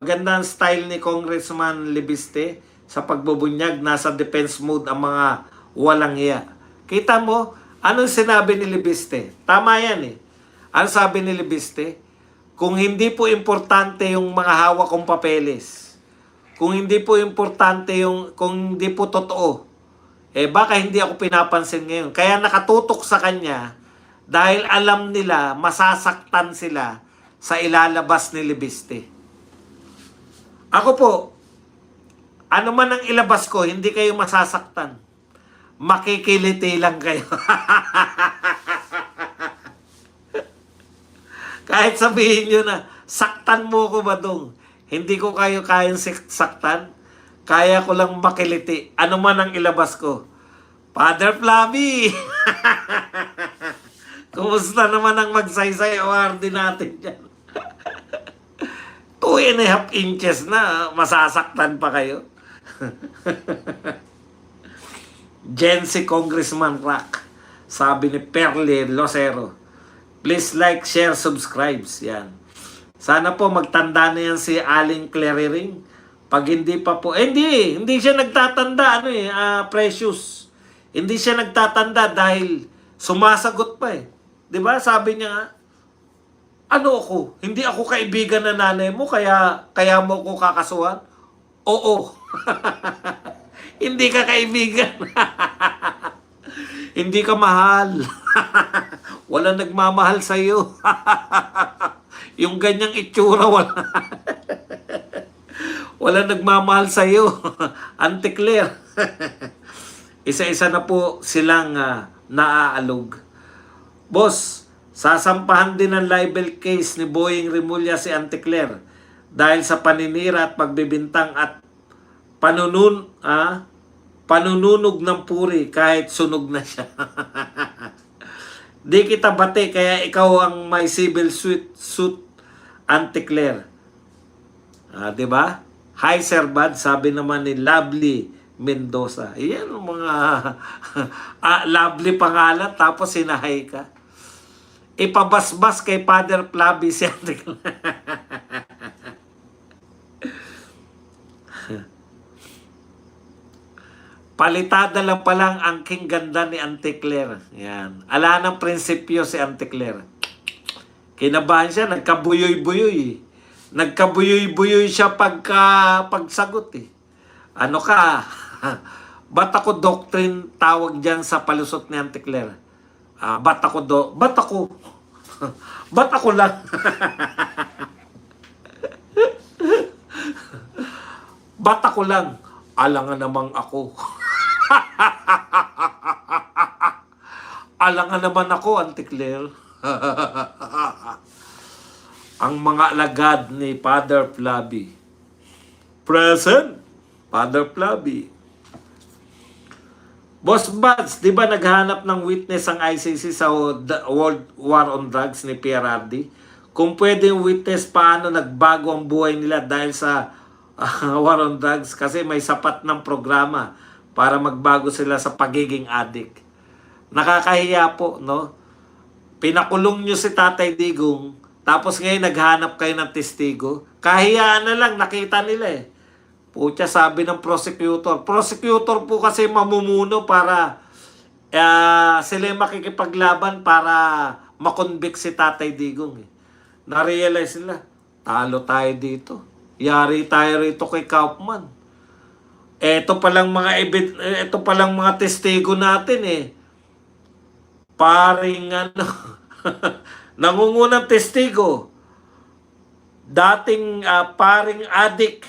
Maganda ang style ni Congressman Libiste sa pagbubunyag. Nasa defense mode ang mga walang hiya. Kita mo, anong sinabi ni Libiste? Tama yan eh. Ano sabi ni Libiste? Kung hindi po importante yung mga hawak kong papeles, kung hindi po importante kung hindi po totoo, baka hindi ako pinapansin ngayon. Kaya nakatutok sa kanya dahil alam nila masasaktan sila sa ilalabas ni Libiste. Ako po, ano man ang ilabas ko, hindi kayo masasaktan. Makikiliti lang kayo. Kahit sabihin nyo na, saktan mo ko ba dong? Hindi ko kayo kayang saktan. Kaya ko lang makiliti. Ano man ang ilabas ko. Father Flavi! Kumusta naman ang magsaysay award natin dyan? 2.5 inches na, masasaktan pa kayo. Gen-Z Congressman Rock. Sabi ni Perle Losero. Please like, share, subscribe. Yan. Sana po magtanda na yan si Aling Cleriring. Pag hindi pa po, hindi siya nagtatanda, Precious. Hindi siya nagtatanda dahil sumasagot pa eh. 'Di ba? Sabi niya nga, ano ako? Hindi ako kaibigan na nanay mo, kaya mo ko kakasuhan? Oo. Hindi ka kaibigan. Hindi ka mahal. Wala nagmamahal sa iyo. Yung ganyang itsura, wala nagmamahal sa iyo. Auntie Claire. Isa-isa na po silang naaalog. Boss, sasampahan din ng libel case ni Boying Rimulya si Auntie Claire dahil sa paninira at pagbibintang at panununog ng puri kahit sunog na siya. Di kita bate, kaya ikaw ang may civil suit, Auntie Claire. Diba? Hi Sir Bad, sabi naman ni Lovely Mendoza. Iyan ang mga lovely pangalan, tapos sinahay ka. Ipabasbas kay Father Flavi si Auntie Claire. Palitada lang palang ang king ganda ni Auntie Claire. Yan. Ala ng prinsipyo si Auntie Claire. Kinabahan siya, nagkabuyoy-buyoy. Nagkabuyoy-buyoy siya pagsagot eh. Ano ka? Ba't ako doctrine tawag dyan sa palusot ni Auntie Claire? Ba't ako? Ba't ako lang? Ba't ako lang? Alangan namang ako. Alangan naman ako, Auntie Claire. Ang mga alagad ni Father Flavi. Present, Father Flavi. Boss Buds, di ba naghanap ng witness ang ICC sa World War on Drugs ni PRRD? Kung pwede yung witness paano nagbago ang buhay nila dahil sa War on Drugs, kasi may sapat ng programa para magbago sila sa pagiging addict. Nakakahiya po, no? Pinakulong nyo si Tatay Digong, tapos ngayon naghanap kayo ng testigo. Kahiyaan na lang, nakita nila eh. Pucha, sabi ng prosecutor. Prosecutor po kasi mamumuno para sila makikipaglaban para makonvict si Tatay Digong. Eh. Na-realize nila, talo tayo dito. Yari tayo rito kay Kaufman. Ito palang mga testigo natin eh. Paring nangungunang testigo. Dating paring adik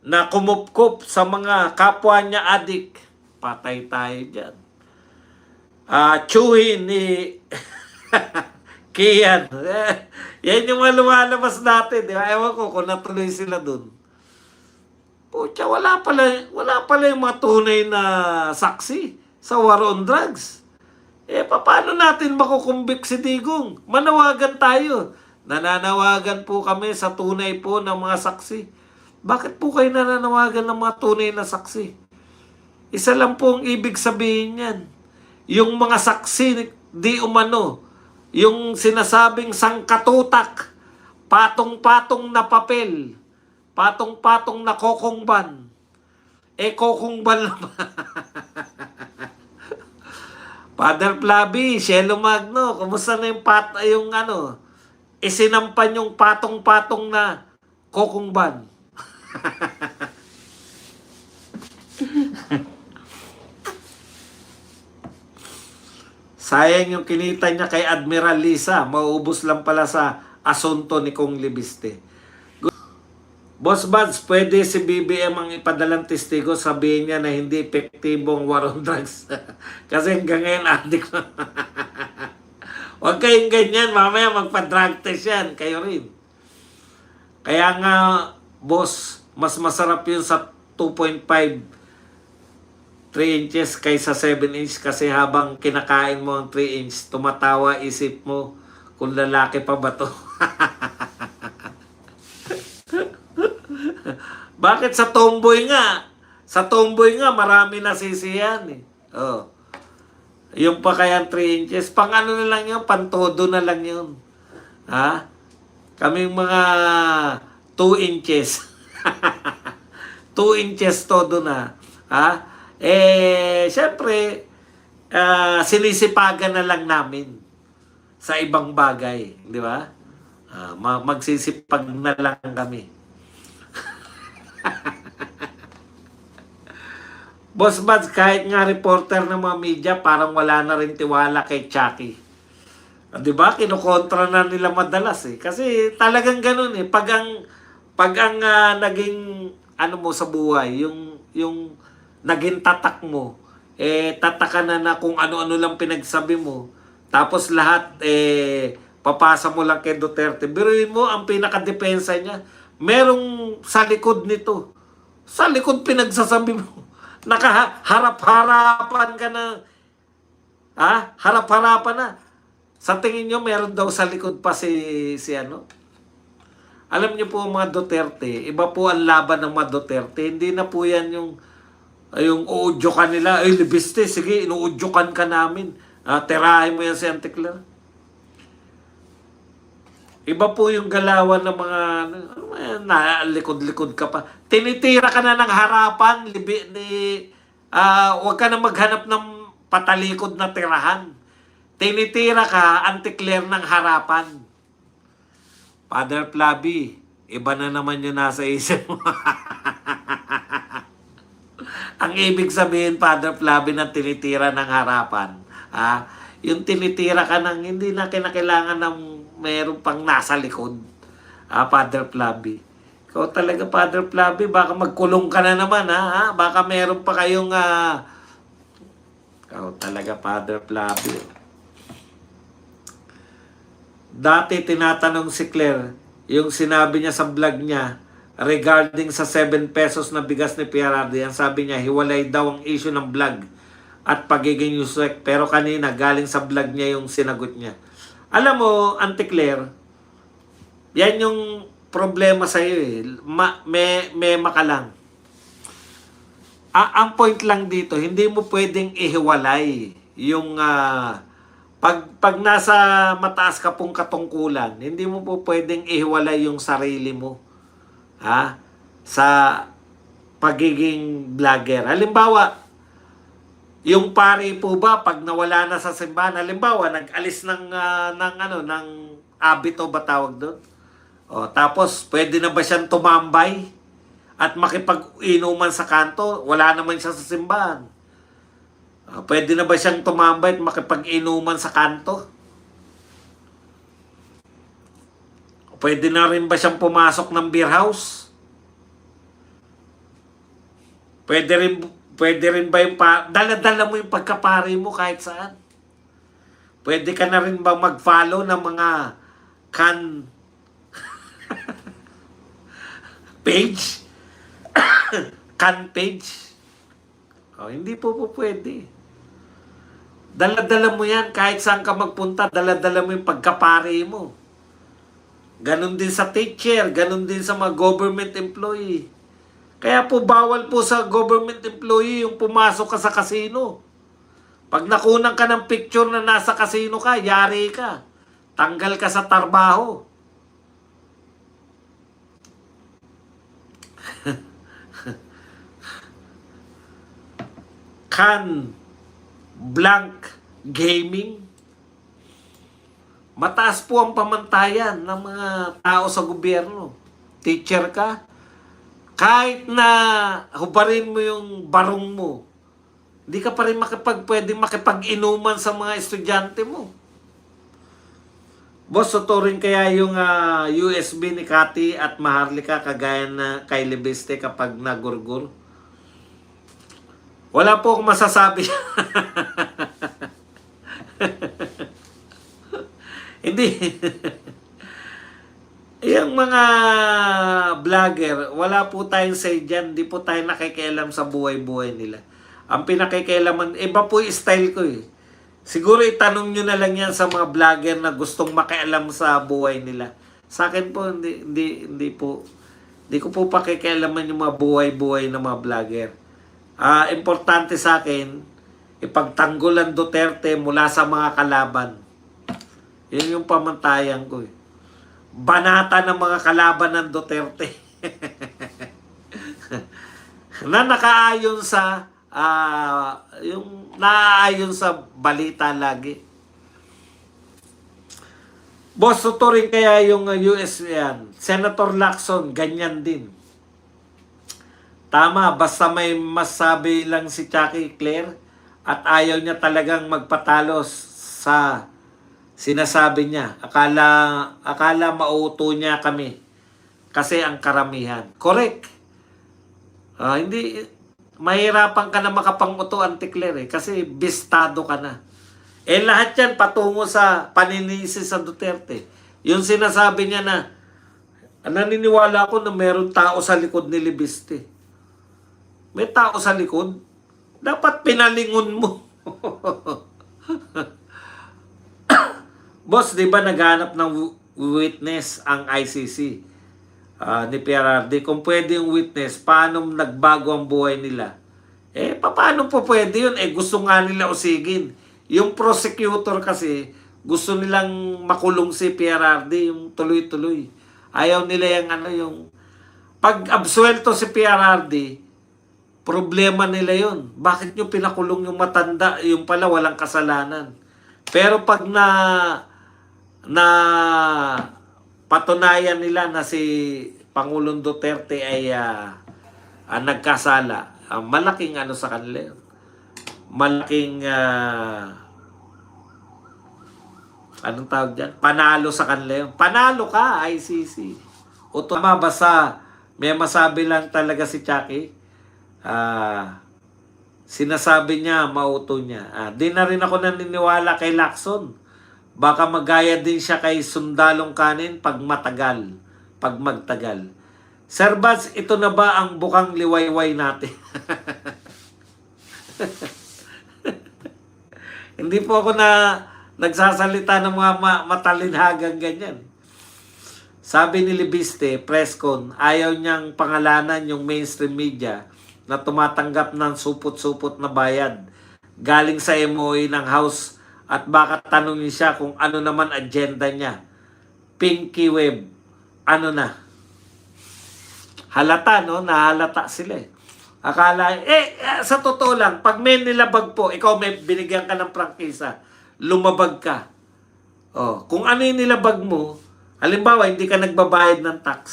na kumupkup sa mga kapwa niya adik. Patay tayo dyan. Chuhin ni Kian. Yan yung mga lumalabas natin. Di ba? Ewan ko kung natuloy sila dun. Pucha, wala pala yung mga tunay na saksi sa war on drugs. Paano natin makukumbik si Digong? Manawagan tayo. Nananawagan po kami sa tunay po ng mga saksi. Bakit po kayo nananawagan ng mga tunay na saksi? Isa lang po ang ibig sabihin yan. Yung mga saksi, di umano, yung sinasabing sangkatutak, patong-patong na papel, Patong-patong na kokongban. Kokongban naman. Father Flavi, Shelo Magno, kumusta na yung isinampan yung patong-patong na kokongban? Sayang yung kinita niya kay Admiral Lisa. Mauubos lang pala sa asunto ni Kong Libiste. Boss Buds, pwede si BBM ang ipadalang testigo, sabihin niya na hindi epektibong war on drugs. Kasi hanggang ngayon, addict na. Huwag kayong ganyan, mamaya magpa-drug test yan. Kayo rin. Kaya nga, boss, mas masarap yun sa 2.5 3 inches kaysa 7 inch kasi habang kinakain mo ang 3 inch, tumatawa isip mo kung lalaki pa ba to. Bakit sa tomboy nga? Sa tomboy nga, marami nasisiyan eh. Oh. Yung pa kaya 3 inches, pang ano na lang yun, pantodo na lang yun. Ha? Kaming mga 2 inches. 2 inches todo na. Ha? Syempre, sinisipagan na lang namin sa ibang bagay. Di ba? Magsisipag na lang kami. Boss Buds, kahit nga reporter ng mga media, parang wala na rin tiwala kay Chucky. Di ba? Kinukontra na nila madalas eh. Kasi talagang ganun eh. Pag ang naging ano mo sa buhay, yung naging tatak mo, tataka na kung ano-ano lang pinagsabi mo. Tapos lahat, papasa mo lang kay Duterte. Biruin mo, ang pinakadepensa niya, merong sa likod nito. Sa likod pinagsasabi mo. Nakaharap-harapan ka na. Harap-harapan na. Sa tingin nyo, meron daw sa likod pa si ano? Alam niyo po mga Duterte, iba po ang laban ng mga Duterte. Hindi na po yan yung uudyokan nila. Libiste, sige, inuudyokan ka namin. Tirahin mo yan si Anticlar. Iba po yung galawan ng mga likod-likod ka pa. Tinitira ka na ng harapan, huwag ka na maghanap ng patalikod na tirahan. Tinitira ka, Anticlar ng harapan. Father Flavi, iba na naman yung nasa isip mo. Ang ibig sabihin, Father Flavi, ng tinitira ng harapan. Yung tinitira ka ng hindi na kinakailangan ng meron pang nasa likod. Father Flavi. Ikaw talaga, Father Flavi, baka magkulong ka na naman, Baka meron pa kayong ikaw talaga, Father Flavi. Dati tinatanong si Claire, yung sinabi niya sa vlog niya regarding sa 7 pesos na bigas ni PRRD, ang sabi niya, hiwalay daw ang issue ng vlog at pagiging usek. Pero kanina, galing sa vlog niya yung sinagot niya. Alam mo, Auntie Claire, yan yung problema sa iyo eh. May makalang. Ang point lang dito, hindi mo pwedeng ihiwalay yung pag nasa mataas ka pong katungkulan, hindi mo po pwedeng ihiwalay yung sarili mo sa pagiging vlogger. Halimbawa, yung pari po ba pag nawala na sa simbahan, halimbawa nag-alis ng abito ba tawag doon? Tapos pwede na ba siyang tumambay at makipag-inuman sa kanto? Wala naman siya sa simbahan. Pwede na ba siyang tumambay at makipag-inuman sa kanto? Pwede na rin ba siyang pumasok ng beer house? Pwede rin ba yung dala-dala mo yung pagkapari mo kahit saan? Pwede ka na rin ba mag-follow ng mga page? Can page? Hindi po pwede. Dala-dala mo yan kahit saan ka magpunta. Dala-dala mo yung pagkapari mo. Ganon din sa teacher. Ganon din sa mga government employee. Kaya po bawal po sa government employee yung pumasok ka sa casino. Pag nakunan ka ng picture na nasa casino ka, yari ka. Tanggal ka sa trabaho. Can Blank Gaming. Mataas po ang pamantayan ng mga tao sa gobyerno. Teacher ka, kahit na hubarin mo yung barong mo, hindi ka pa rin pwedeng makipag-inuman sa mga estudyante mo. Boss, tuturin kaya yung USB ni Cathy at Maharlika kagaya na kay Libiste kapag nagurgur? Wala po akong masasabi. Hindi. Yung mga vlogger, wala po tayong say dyan. Hindi po tayo nakikialam sa buhay-buhay nila. Ang pinakikialaman, iba po yung style ko eh. Siguro itanong nyo na lang yan sa mga vlogger na gustong makialam sa buhay nila. Sa akin po, hindi po. Hindi ko po pakikialaman yung mga buhay-buhay ng mga vlogger. Importante sa akin, ipagtanggol ang Duterte mula sa mga kalaban. Yun yung pamantayan ko eh. Banata ng mga kalaban ng Duterte. Na nakaayon sa yung naaayon sa balita lagi. Boss, tuturin kaya yung US yan. Senator Lacson, ganyan din. Tama, basta may masabi lang si Chucky Claire at ayaw niya talagang magpatalo sa sinasabi niya. Akala mauto niya kami kasi ang karamihan. Correct. Hindi, mahirapan ka na makapanguto, Auntie Claire, kasi bistado ka na. Lahat yan patungo sa paninisi sa Duterte. Yung sinasabi niya na, naniniwala ako na meron tao sa likod ni Libiste. May tao sa likod? Dapat pinalingon mo. Boss, di ba naghanap ng witness ang ICC ni PRRD? Kung pwede yung witness, paano nagbago ang buhay nila? Paano po pwede yun? Gusto nga nila usigin. Yung prosecutor kasi, gusto nilang makulong si PRRD, yung tuloy-tuloy. Ayaw nila yung pag-absuelto si PRRD, problema nila yun. Bakit nyo pinakulong yung matanda? Yung pala walang kasalanan. Pero pag na patunayan nila na si Pangulong Duterte ay nagkasala, malaking ano sa kanila, malaking anong tawag dyan? Panalo sa kanila. Panalo ka, ICC. O tama, basta may masabi lang talaga si Chucky. Sinasabi niya, mauto niya. Di na rin ako naniniwala kay Lacson. Baka magaya din siya kay Sundalong Kanin pag magtagal. Sir Bats, ito na ba ang bukang liwayway natin? Hindi po ako nagsasalita ng mga matalinhagang ganyan. Sabi ni Libiste, presscon, ayaw niyang pangalanan yung mainstream media na tumatanggap ng supot-supot na bayad galing sa MOA ng House at baka tanungin siya kung ano naman agenda niya. Pinky Web, ano na? Halata, no? Nahalata sila eh. Akala, sa totoo lang, pag may nilabag po, ikaw may binigyan ka ng prangkisa, lumabag ka. Kung ano yung nilabag mo, halimbawa, hindi ka nagbabayad ng tax.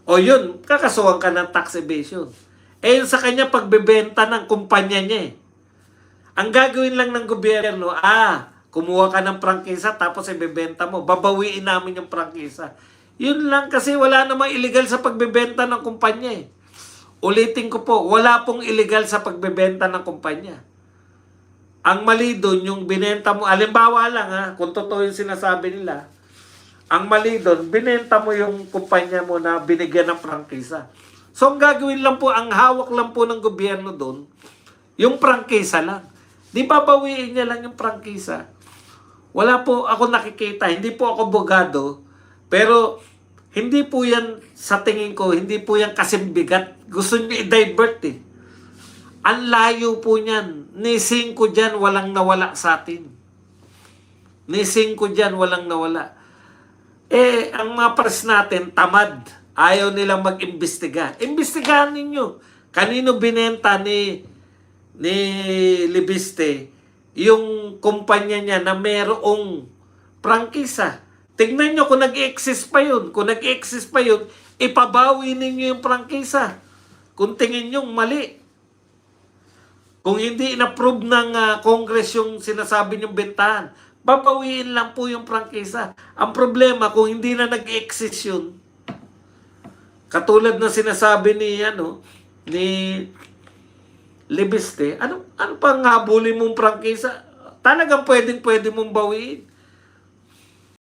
Yun, kakasuhan ka ng tax evasion. Yun sa kanya, pagbebenta ng kumpanya niya eh. Ang gagawin lang ng gobyerno, kumuha ka ng prangkisa tapos ibebenta mo, babawiin namin yung prangkisa. Yun lang kasi wala namang illegal sa pagbebenta ng kumpanya eh. Ulitin ko po, wala pong illegal sa pagbebenta ng kumpanya. Ang mali doon, yung binenta mo, halimbawa lang kung totoo yung sinasabi nila, ang mali doon, binenta mo yung kumpanya mo na binigyan ng prangkisa. So ang gagawin lang po, ang hawak lang po ng gobyerno doon, yung prangkisa lang. Di babawiin niya lang yung prangkisa. Wala po ako nakikita, hindi po ako abogado, pero hindi po yan, sa tingin ko, hindi po yan kasimbigat. Gusto niyo i-divert eh. Ang layo po niyan. Ni 5 dyan, walang nawala sa atin. Ni 5 dyan, walang nawala. Ang mga press natin, tamad. ayaw nilang mag-imbestiga. Imbestigahan ninyo. Kanino binenta ni Libiste yung kumpanya niya na merong prangkisa? Tignan nyo kung nag-exist pa yun. Kung nag-exist pa yun, ipabawi ninyo yung prangkisa. Kung tingin nyo mali. Kung hindi in-approve ng Congress yung sinasabi nyong bentahan, babawiin lang po yung prangkisa. Ang problema, kung hindi na nag-exist yun, katulad na sinasabi ni Libiste, ano pang habulin mong prangkisa? Talagang pwede mong bawiin.